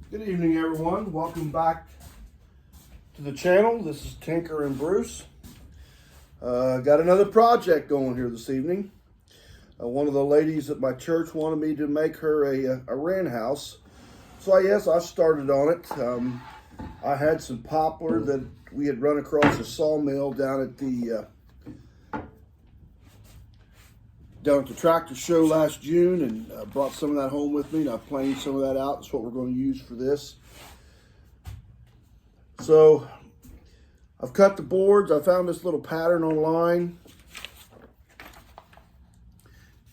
Good evening, everyone. Welcome back to the channel. This is Tinker and Bruce. Got another project going here this evening. One of the ladies at my church wanted me to make her a wren house. So yes, I started on it. I had some poplar that we had run across a sawmill down at the tractor show last June, and brought some of that home with me, and I planed some of that out. That's what we're going to use for this. So I've cut the boards. I found this little pattern online,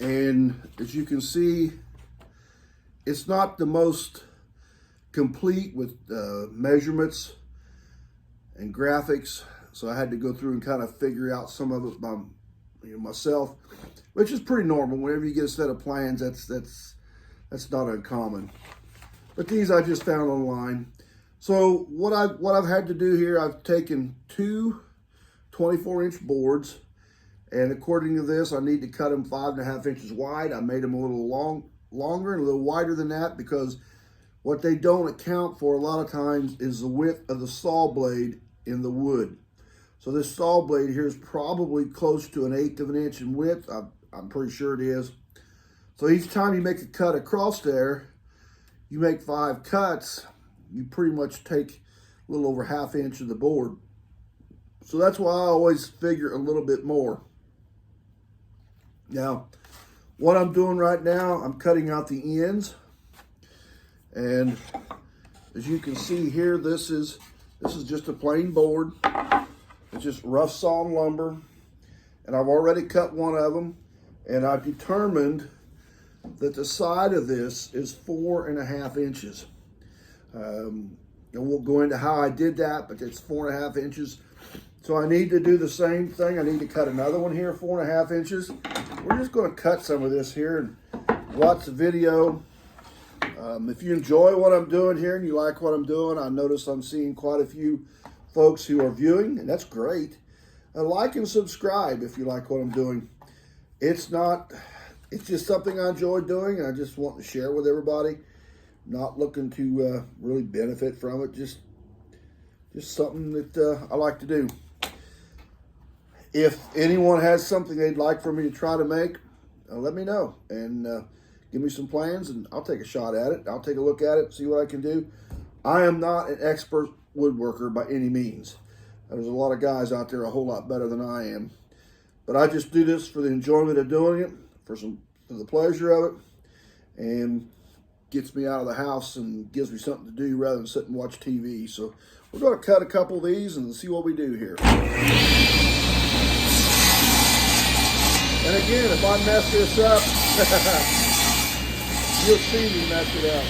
and as you can see, it's not the most complete with measurements and graphics, so I had to go through and kind of figure out some of it by myself, which is pretty normal. Whenever you get a set of plans, that's not uncommon. But these I just found online. So what I've had to do here, I've taken two 24-inch boards, and according to this, I need to cut them 5.5 inches wide. I made them a little longer and a little wider than that, because what they don't account for a lot of times is the width of the saw blade in the wood. So this saw blade here is probably close to 1/8 of an inch in width. I'm pretty sure it is. So each time you make a cut across there, you make 5 cuts, you pretty much take a little over 1/2 inch of the board. So that's why I always figure a little bit more. Now, what I'm doing right now, I'm cutting out the ends. And as you can see here, this is just a plain board. It's just rough sawn lumber, and I've already cut one of them, and I've determined that the side of this is 4.5 inches. And we'll go into how I did that, but it's 4.5 inches. So I need to do the same thing. I need to cut another one here, 4.5 inches. We're just going to cut some of this here and watch the video. If you enjoy what I'm doing here and you like what I'm doing, I notice I'm seeing quite a few folks who are viewing, and that's great. Like and subscribe if you like what I'm doing. It's just something I enjoy doing, and I just want to share with everybody. Not looking to really benefit from it, just something that I like to do. If anyone has something they'd like for me to try to make, let me know, and give me some plans, and I'll take a shot at it. I'll take a look at it, see what I can do. I am not an expert woodworker by any means. There's a lot of guys out there a whole lot better than I am. But I just do this for the enjoyment of doing it, for the pleasure of it, and gets me out of the house and gives me something to do rather than sit and watch TV. So we're going to cut a couple of these and see what we do here. And again, if I mess this up, you'll see me mess it up.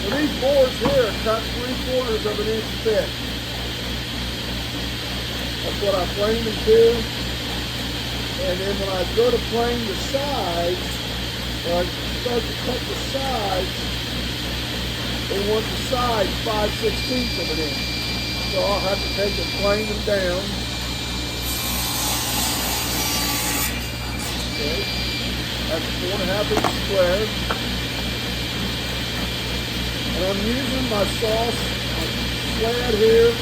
So these boards here are cut 3/4 of an inch thick. That's what I plane them to. And then when I go to plane the sides, or I start to cut the sides, they want the sides 5/16 of an inch. So I'll have to take and plane them down. Okay. That's 4.5 inch square. And I'm using my sled here,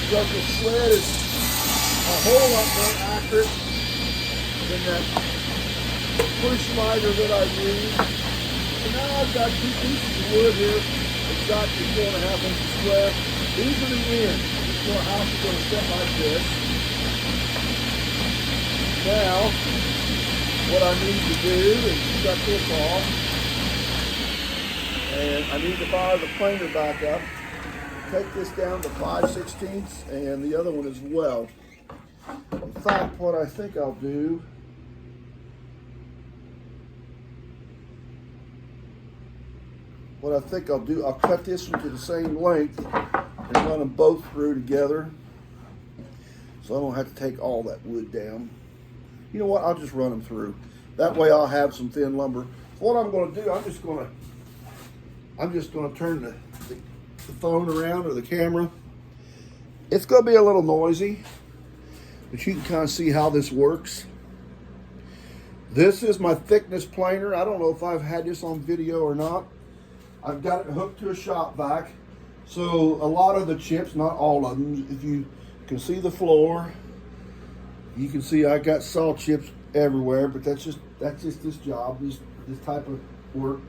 because the sled is a whole lot more accurate than that push miter that I use. So now I've got 2 pieces of wood here, exactly 4.5 inches square. These are the ends. This house is going to set like this. Now, what I need to do is shut this off. And I need to fire the planer back up. Take this down to 5/16 and the other one as well. In fact, what I think I'll do, I'll cut this one to the same length and run them both through together, so I don't have to take all that wood down. You know what? I'll just run them through. That way I'll have some thin lumber. So what I'm going to do, I'm just going to turn the phone around, or the camera. It's going to be a little noisy, but you can kind of see how this works. This is my thickness planer. I don't know if I've had this on video or not. I've got it hooked to a shop vac. So a lot of the chips, not all of them, if you can see the floor, you can see I got saw chips everywhere, but that's just this job, this type of work.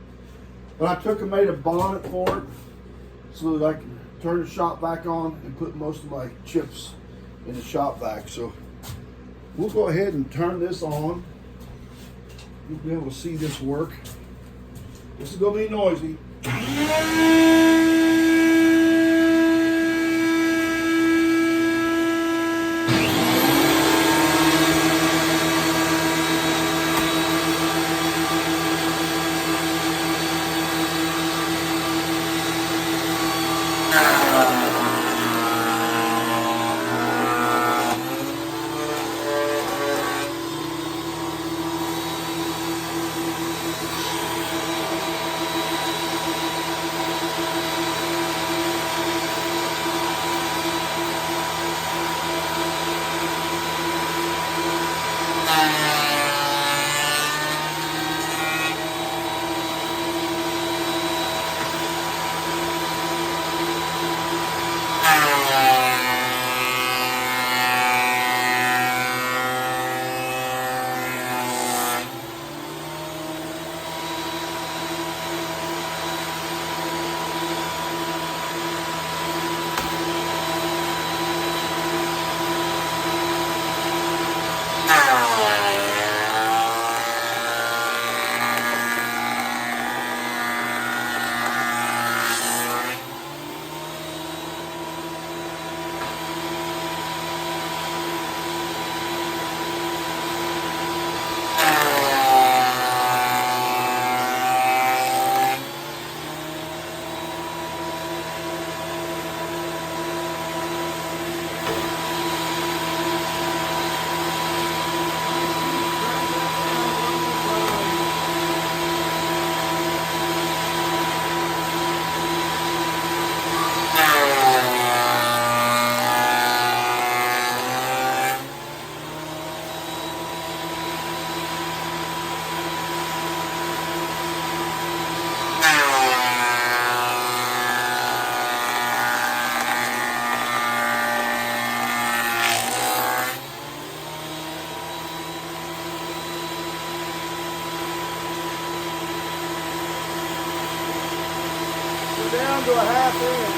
But I took and made a bonnet for it so that I can turn the shop vac on and put most of my chips in the shop vac. So we'll go ahead and turn this on. You'll be able to see this work. This is going to be noisy. Down to a half inch.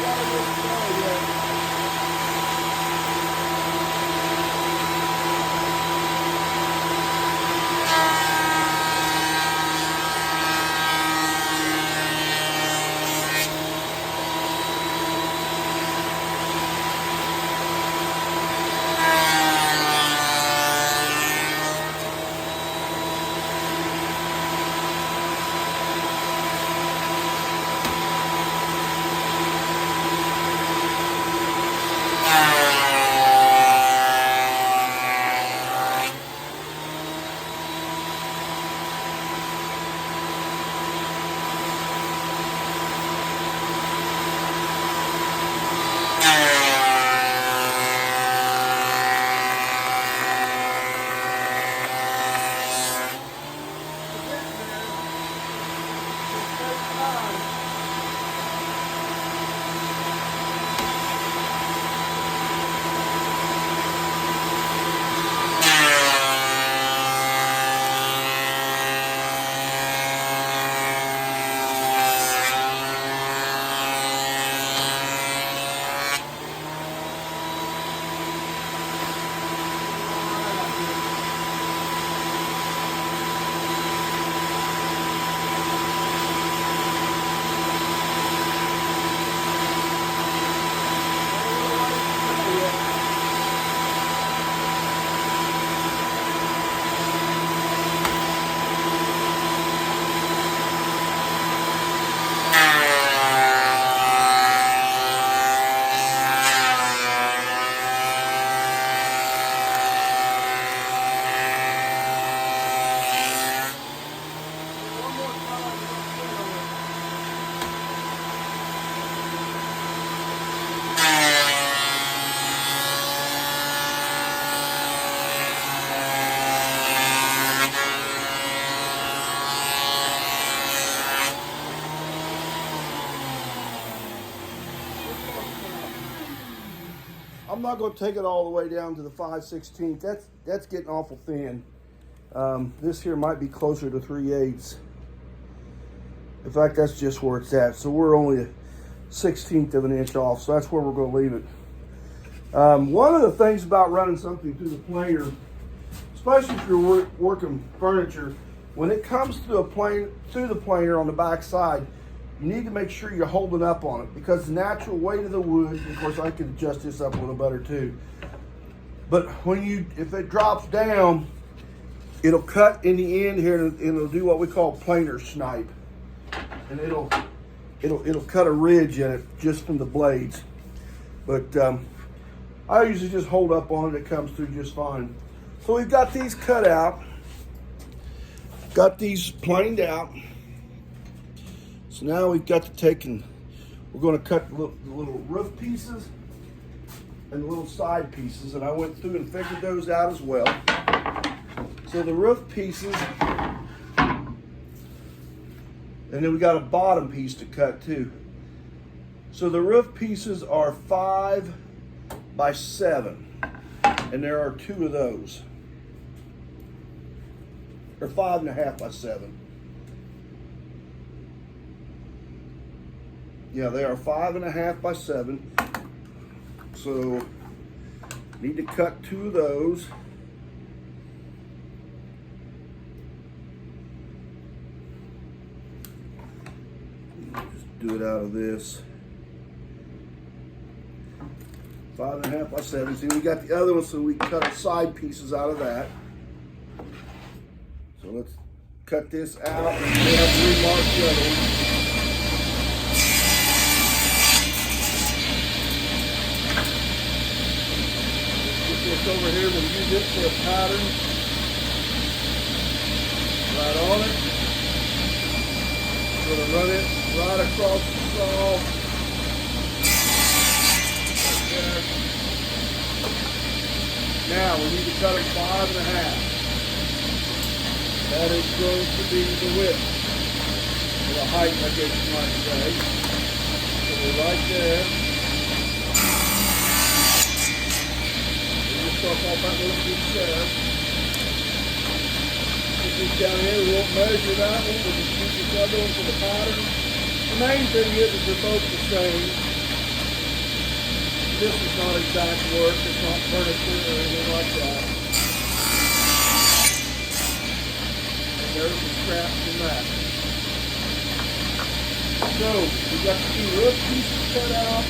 Got a little snow yet. I'm not going to take it all the way down to the 5/16. That's getting awful thin. This here might be closer to 3/8. In fact, that's just where it's at. So we're only a 1/16 of an inch off. So that's where we're going to leave it. One of the things about running something through the planer, especially if you're working furniture, when it comes through the planer on the back side, you need to make sure you're holding up on it, because the natural weight of the wood, of course I could adjust this up a little better too, but if it drops down, it'll cut in the end here, and it'll do what we call planer snipe, and it'll cut a ridge in it just from the blades. But I usually just hold up on it. It comes through just fine. So we've got these cut out, got these planed out. So now we've got to take and we're going to cut the little roof pieces and the little side pieces, and I went through and figured those out as well. So the roof pieces, and then we got a bottom piece to cut too. So the roof pieces are 5 by 7, and there are 2 of those. Or 5.5 by 7. Yeah, they are 5.5 by 7. So need to cut 2 of those. Just do it out of this. 5.5 by 7. See, we got the other one, so we cut our side pieces out of that. So let's cut this out, and we have to remark the other one. Let's get this over here. We'll use it for a pattern. Right on it. We're going to run it right across the saw. Now we need to cut it 5.5. That is going to be the width, or the height, I guess you might say. So we're right there. We'll just start off that little bit there. Put this down here. We won't measure that one. We'll just use this other one for the pattern. The main thing is that they're both the same. This is not exact work. It's not furniture or anything like that. There's the scraps in that. So, we got the 2 roof pieces cut out.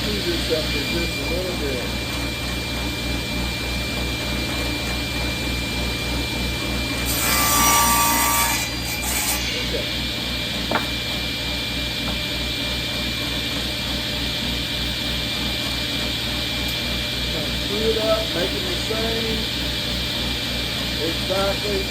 Do this up with just a little bit. Okay. It up, make it the same. Exactly.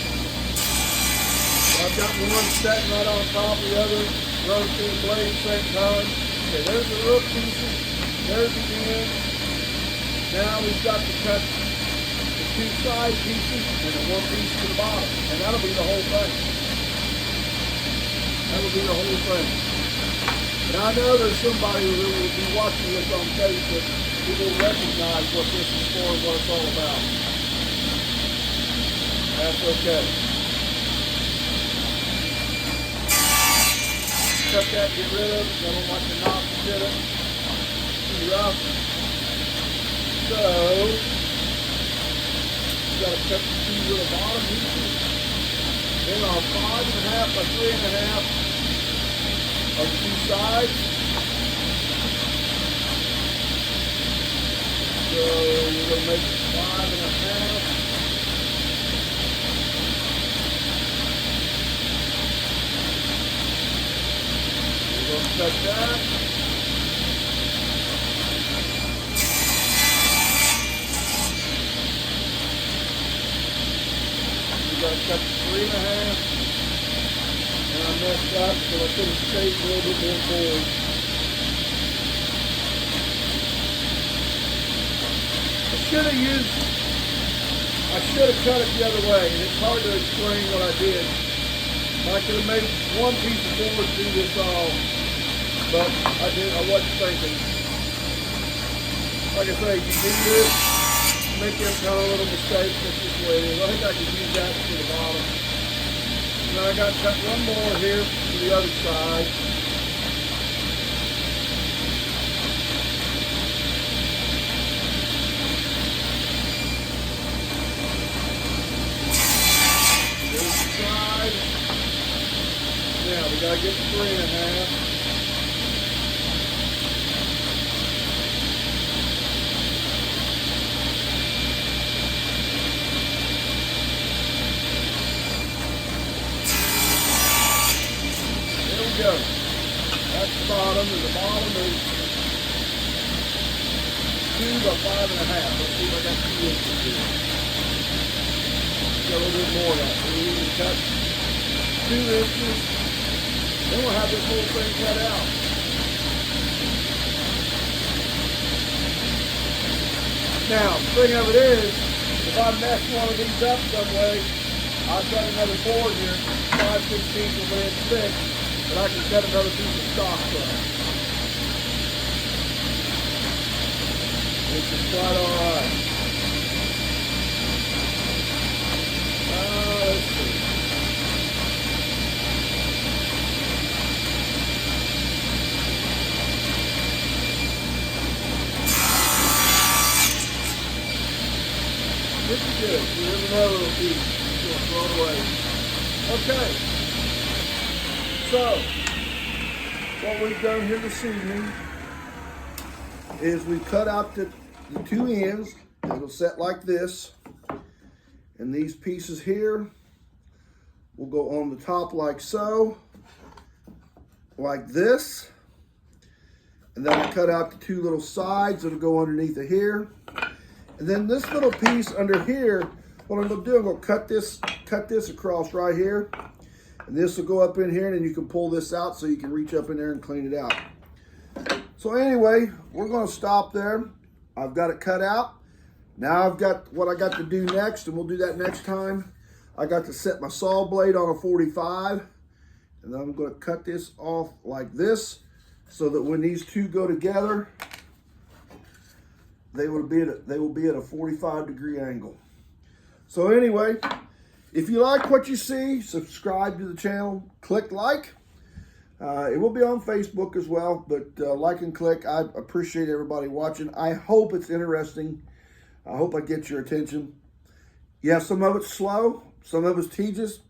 So I've got one setting right on top of the other, running through the blade at the same time. Okay, there's the roof pieces, there's the end. Now we've got to cut the 2 side pieces and the 1 piece to the bottom. And that'll be the whole thing. That'll be the whole thing. And I know there's somebody who will be watching this on Facebook who will recognize what this is for and what it's all about. That's okay. Cut that, get rid of it. I don't like the knots to get it. Too rough. So, you got to cut the 2 little bottom pieces. Then on 5.5 by 3.5 of the 2 sides. So we're going to make it 5.5. We're going to cut that. We got to cut the 3.5. And I messed up, so I could have shaved a little bit more forward. I should have cut it the other way, and it's hard to explain what I did. I could have made one piece of board do this all, but I wasn't thinking. Like I say, you do this, make them kind of little mistakes. That's just the way it is. I think I can use that to the bottom. And I got cut one more here to the other side. Now we gotta get the 3.5. There we go. That's the bottom, and the bottom is 2 by 5.5. Let's see if I got 2 inches here. Got a little bit more of that. So we need to cut 2 inches. Then we'll have this whole thing cut out. Now, the thing of it is, if I mess one of these up some way, I've got another board here, 5/16 of wren 6, but I can cut another piece of stock from. Which is quite alright. Let's see. This is good. Here's another little piece. Just throw it away. Okay. So, what we've done here this evening is we cut out the 2 ends. It'll set like this. And these pieces here will go on the top like so. Like this. And then I cut out the 2 little sides that'll go underneath of here. And then this little piece under here, what I'm gonna do, I'm gonna cut this across right here. And this will go up in here, and then you can pull this out so you can reach up in there and clean it out. So anyway, we're gonna stop there. I've got it cut out. Now I've got what I got to do next, and we'll do that next time. I got to set my saw blade on a 45, and then I'm gonna cut this off like this, so that when these 2 go together, they will be at a 45-degree angle. So anyway, if you like what you see, subscribe to the channel, click like. It will be on Facebook as well, but like and click. I appreciate everybody watching. I hope it's interesting. I hope I get your attention. Yeah, some of it's slow, some of it's tedious,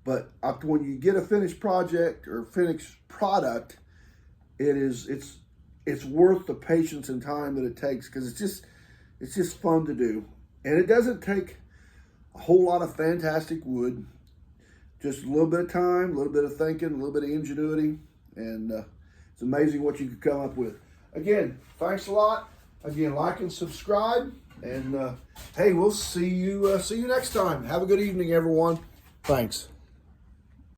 but when you get a finished project or finished product, it's worth the patience and time that it takes, because it's just fun to do. And it doesn't take a whole lot of fantastic wood, just a little bit of time, a little bit of thinking, a little bit of ingenuity, and it's amazing what you can come up with. Again, thanks a lot. Again, like and subscribe, and hey, we'll see you next time. Have a good evening, everyone. Thanks.